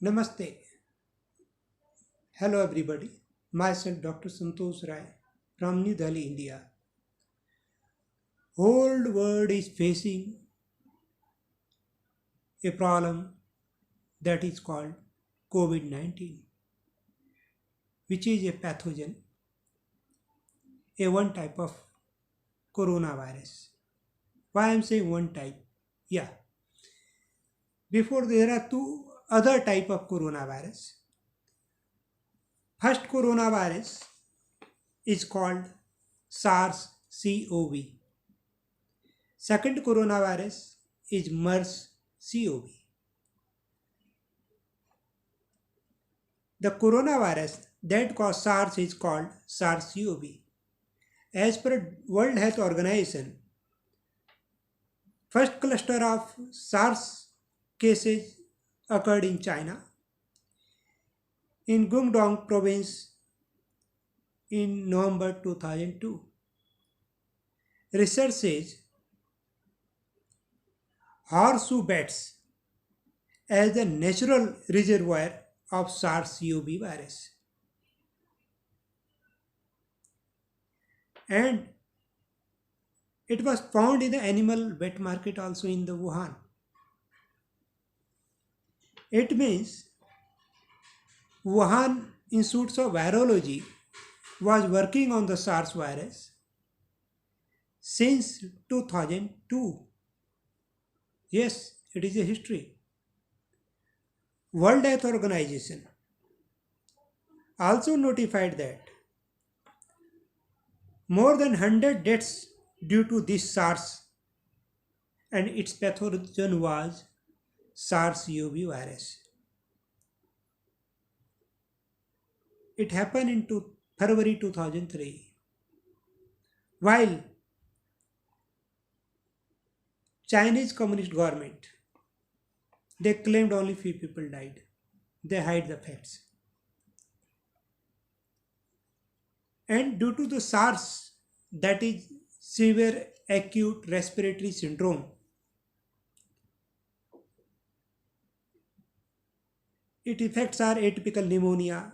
Namaste. Hello everybody. Myself Dr. Santosh Rai from New Delhi, India. Whole world is facing a problem that is called COVID-19, which is a pathogen, a one type of coronavirus. Why I'm saying one type? Yeah. Before there are two other type of coronavirus. First coronavirus is called SARS-CoV. Second coronavirus is MERS-CoV. The coronavirus that caused SARS is called SARS-CoV. As per World Health Organization, first cluster of SARS cases occurred in China, in Guangdong province in November 2002. Research says horseshoe bats as the natural reservoir of SARS-CoV virus. And it was found in the animal wet market also in the Wuhan. It means Wuhan Institute of Virology was working on the SARS virus since 2002. Yes, it is a history. World Health Organization also notified that more than 100 deaths due to this SARS and its pathogen was SARS-CoV virus. It happened in February 2003. While Chinese Communist government, they claimed only few people died. They hide the facts. And due to the SARS, that is severe acute respiratory syndrome, its effects are atypical pneumonia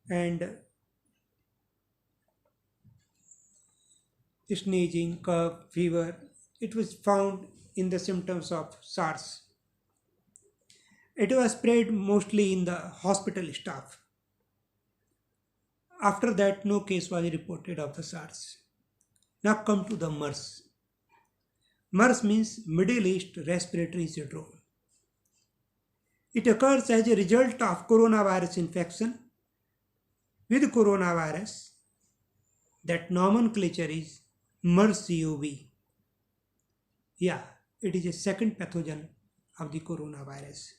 and sneezing, cough, fever. It was found in the symptoms of SARS. It was spread mostly in the hospital staff. After that, no case was reported of the SARS. Now come to the MERS. MERS means Middle East Respiratory Syndrome. It occurs as a result of coronavirus infection with coronavirus. That nomenclature is MERS-CoV. Yeah, it is a second pathogen of the coronavirus.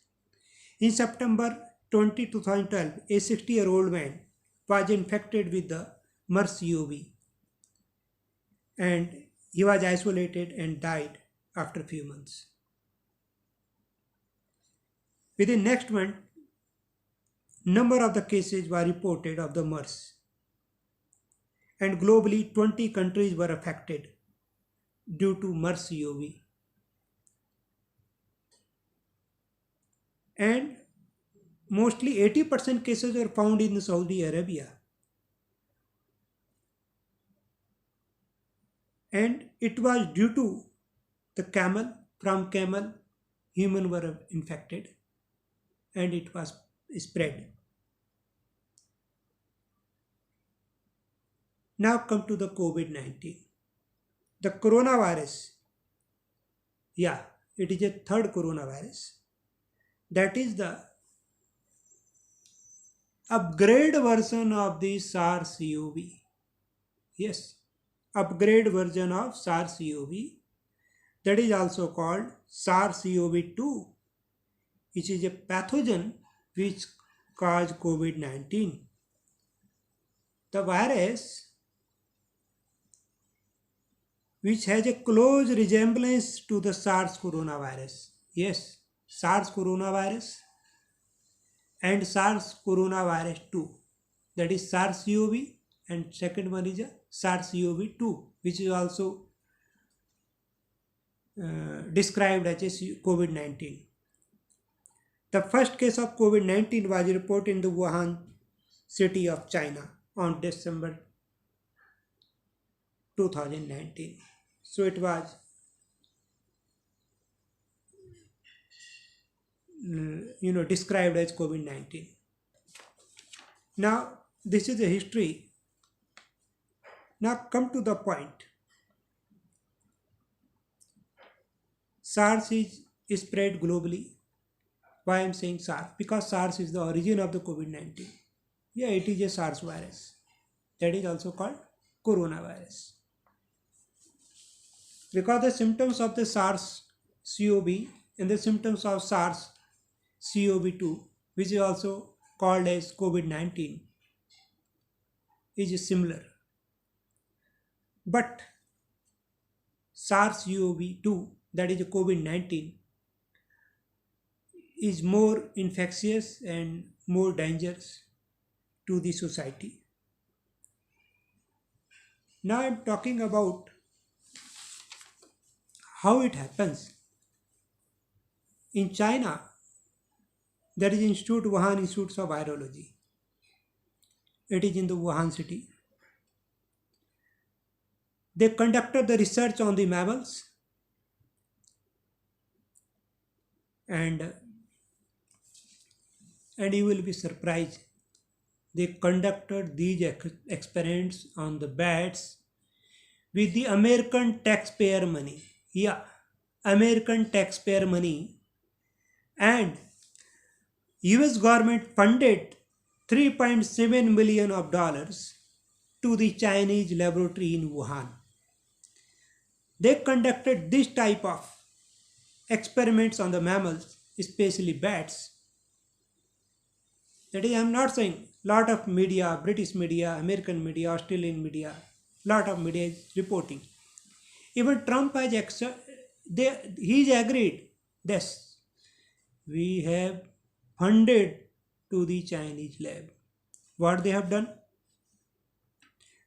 In September 2012, a 60-year-old man was infected with the MERS-CoV and he was isolated and died after a few months. Within next month, number of the cases were reported of the MERS and globally 20 countries were affected due to MERS-CoV. And mostly 80% cases were found in Saudi Arabia. And it was due to the camel, from camel, human were infected and it was spread. Now come to the COVID-19. The coronavirus, yeah, it is a third coronavirus. That is the upgrade version of the SARS-CoV. Yes, upgrade version of SARS-CoV. That is also called SARS-CoV-2, which is a pathogen which cause COVID-19. The virus which has a close resemblance to the SARS coronavirus. Yes, SARS coronavirus and SARS coronavirus 2. That is SARS-CoV and second one is a SARS-CoV-2, which is also described as a COVID-19. The first case of COVID-19 was reported in the Wuhan city of China on December 2019. So it was described as COVID-19. Now this is a history. Now come to the point. SARS is spread globally. Why I am saying SARS? Because SARS is the origin of the COVID-19. Yeah, it is a SARS virus. That is also called coronavirus. Because the symptoms of the SARS CoV and the symptoms of SARS CoV-2, which is also called as COVID-19, is similar. But SARS-CoV-2, that is COVID-19, is more infectious and more dangerous to the society. Now I am talking about how it happens. In China, there is Wuhan Institute of Virology. It is in the Wuhan city. They conducted the research on the mammals, and you will be surprised. They conducted these experiments on the bats with the American taxpayer money. Yeah, American taxpayer money. And US government funded $3.7 million to the Chinese laboratory in Wuhan. They conducted this type of experiments on the mammals, especially bats. That is, I am not saying lot of media, British media, American media, Australian media, lot of media is reporting. Even Trump has he's agreed. This we have funded to the Chinese lab. What they have done?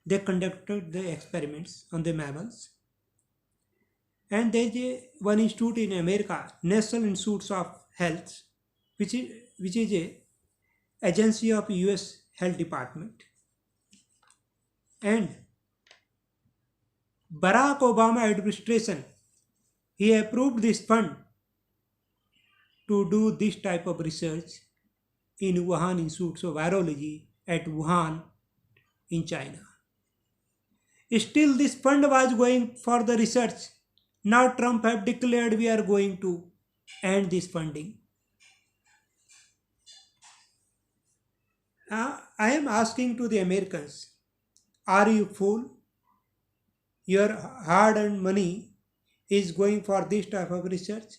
They conducted the experiments on the mammals. And there is one institute in America, National Institutes of Health, which is a agency of US Health Department. And Barack Obama administration, he approved this fund to do this type of research in Wuhan Institute of Virology at Wuhan in China. Still this fund was going for the research. Now Trump have declared we are going to end this funding. I am asking to the Americans, are you fool? Your hard-earned money is going for this type of research?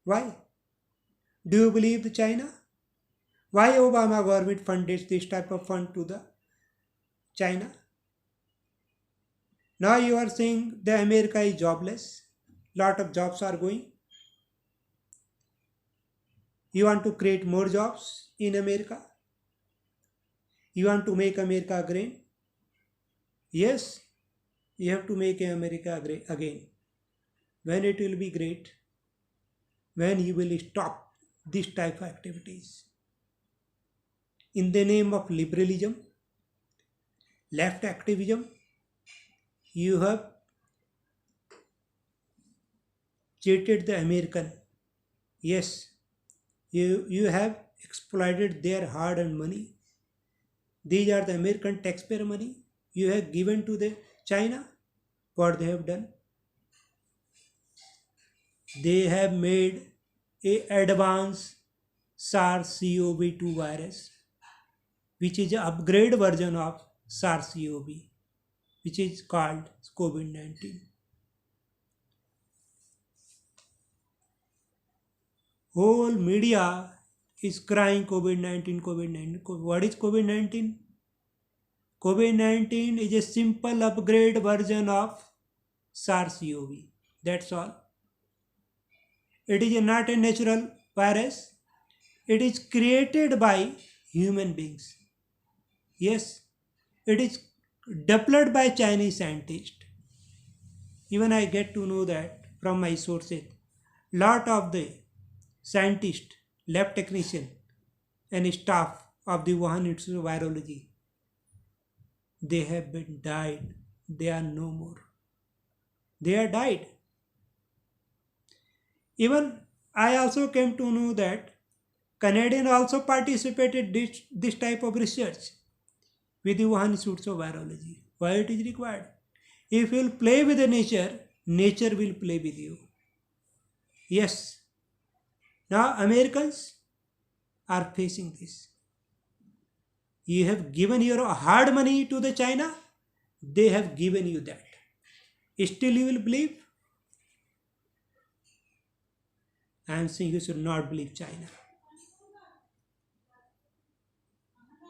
Why? Do you believe the China? Why Obama government funded this type of fund to the China? Now you are saying the America is jobless. Lot of jobs are going. You want to create more jobs in America? You want to make America great? Yes, you have to make America great again. When it will be great? When you will stop this type of activities. In the name of liberalism, left activism, you have cheated the American. Yes, you have exploited their hard-earned money. These are the American taxpayer money you have given to the China. What they have done? They have made a advanced SARS-CoV-2 virus, which is an upgrade version of SARS-CoV, which is called COVID-19. Whole media is crying COVID-19, COVID-19. What is COVID-19? COVID-19 is a simple upgrade version of SARS-CoV. That's all. It is not a natural virus. It is created by human beings. Yes, it is developed by Chinese scientists. Even I get to know that from my sources. Lot of the scientist, lab technician, and staff of the Wuhan Institute of Virology. They have been died. They are no more. They are died. Even I also came to know that Canadian also participated this type of research with the Wuhan Institute of Virology. Why it is required? If you will play with the nature, nature will play with you. Yes. Now Americans are facing this. You have given your hard money to the China, they have given you that. Still you will believe? I am saying you should not believe China.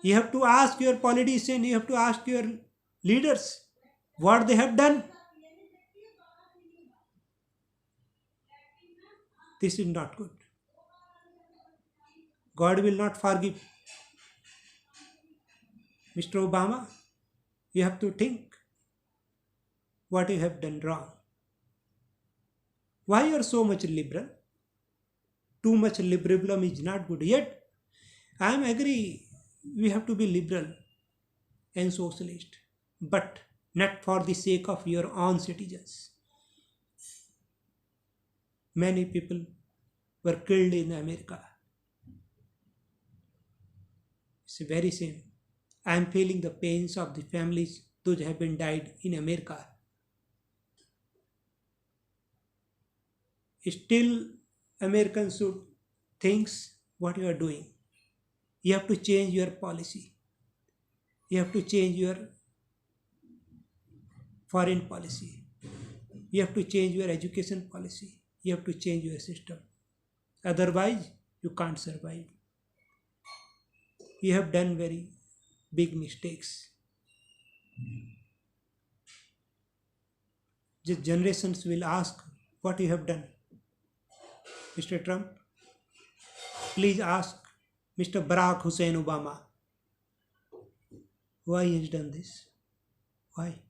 You have to ask your politicians, you have to ask your leaders what they have done. This is not good. God will not forgive. Mr. Obama, you have to think what you have done wrong. Why you are so much liberal? Too much liberalism is not good. Yet, I am agree we have to be liberal and socialist, but not for the sake of your own citizens. Many people were killed in America. It's a very shame. I am feeling the pains of the families those have been died in America. Still, Americans should think what you are doing. You have to change your policy. You have to change your foreign policy. You have to change your education policy. You have to change your system. Otherwise, you can't survive. You have done very big mistakes. The generations will ask what you have done. Mr. Trump, please ask Mr. Barack Hussein Obama why he has done this. Why?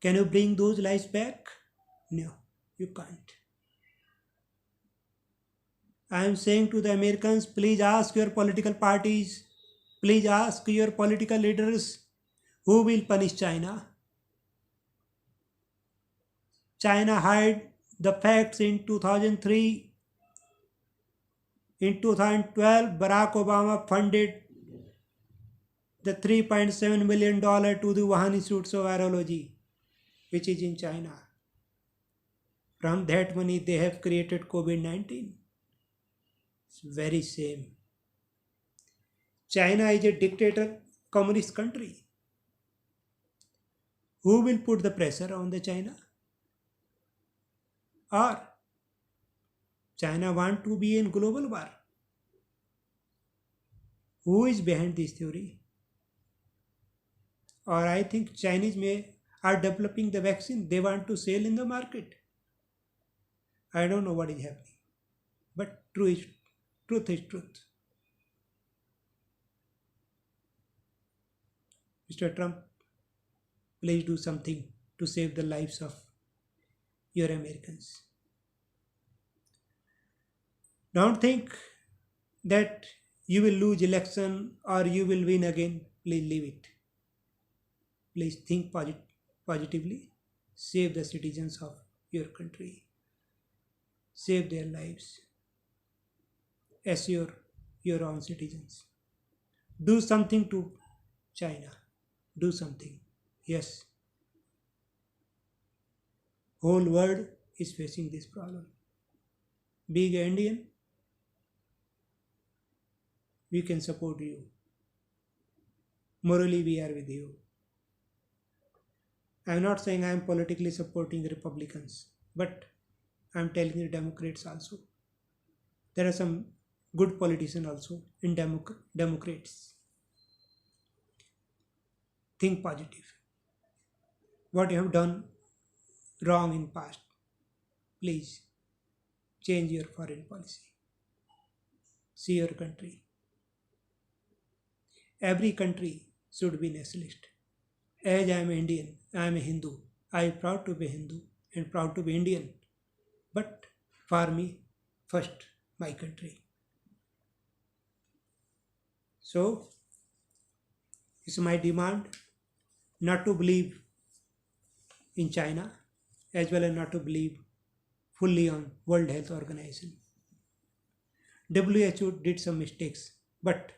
Can you bring those lives back? No, you can't. I am saying to the Americans, please ask your political parties, please ask your political leaders who will punish China. China hid the facts in 2003. In 2012, Barack Obama funded the $3.7 million to the Wuhan Institute of Virology, which is in China. From that money, they have created COVID-19. It's very shame. China is a dictator, communist country. Who will put the pressure on the China? Or China want to be in global war? Who is behind this theory? Or I think Chinese are developing the vaccine. They want to sell in the market. I don't know what is happening. But truth is truth. Mr. Trump, please do something to save the lives of your Americans. Don't think that you will lose election or you will win again. Please leave it. Please think positively. Save the citizens of your country. Save their lives. Assure your own citizens. Do something to China. Do something. Yes. Whole world is facing this problem. Being an Indian, we can support you. Morally, we are with you. I am not saying I am politically supporting the Republicans, but I am telling the Democrats also. There are some good politicians also in Democrats. Think positive. What you have done wrong in past, please change your foreign policy. See your country. Every country should be nationalist. As I am Indian, I am a Hindu. I am proud to be Hindu and proud to be Indian. But For me, first, my country. So, it's my demand not to believe in China as well as not to believe fully on World Health Organization. WHO did some mistakes, but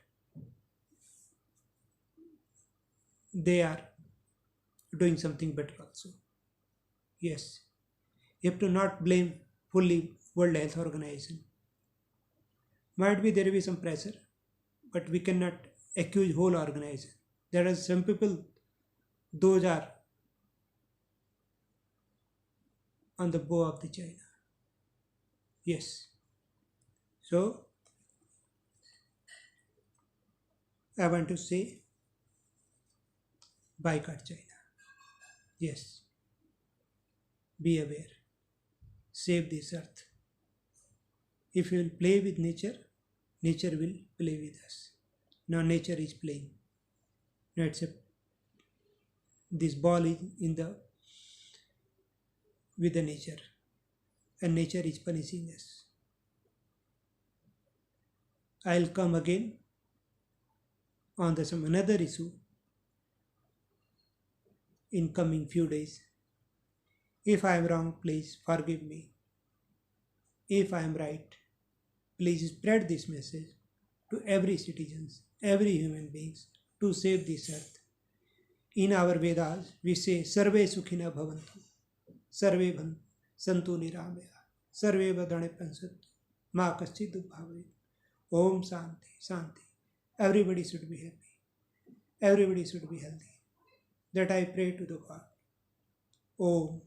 they are doing something better also. Yes, you have to not blame fully World Health Organization. Might be there will be some pressure, but we cannot accuse whole organization. There are some people, those are on the bow of the China. Yes. So I want to say boycott China. Yes. Be aware. Save this earth. If you will play with nature, nature will play with us. Now nature is playing. Now it's a, this ball is in the with the nature, and nature is punishing us. I'll come again on the some another issue in coming few days. If I am wrong, please forgive me. If I am right, please spread this message to every citizens, every human beings to save this earth. In our Vedas, we say Sarve Sukhina Bhavantu, Sarve Santu Niramaya, Sarve Vadane Pansantu, Ma Kaschid Bhavet, Om Shanti, Shanti. Everybody should be happy. Everybody should be healthy. That I pray to the God. Om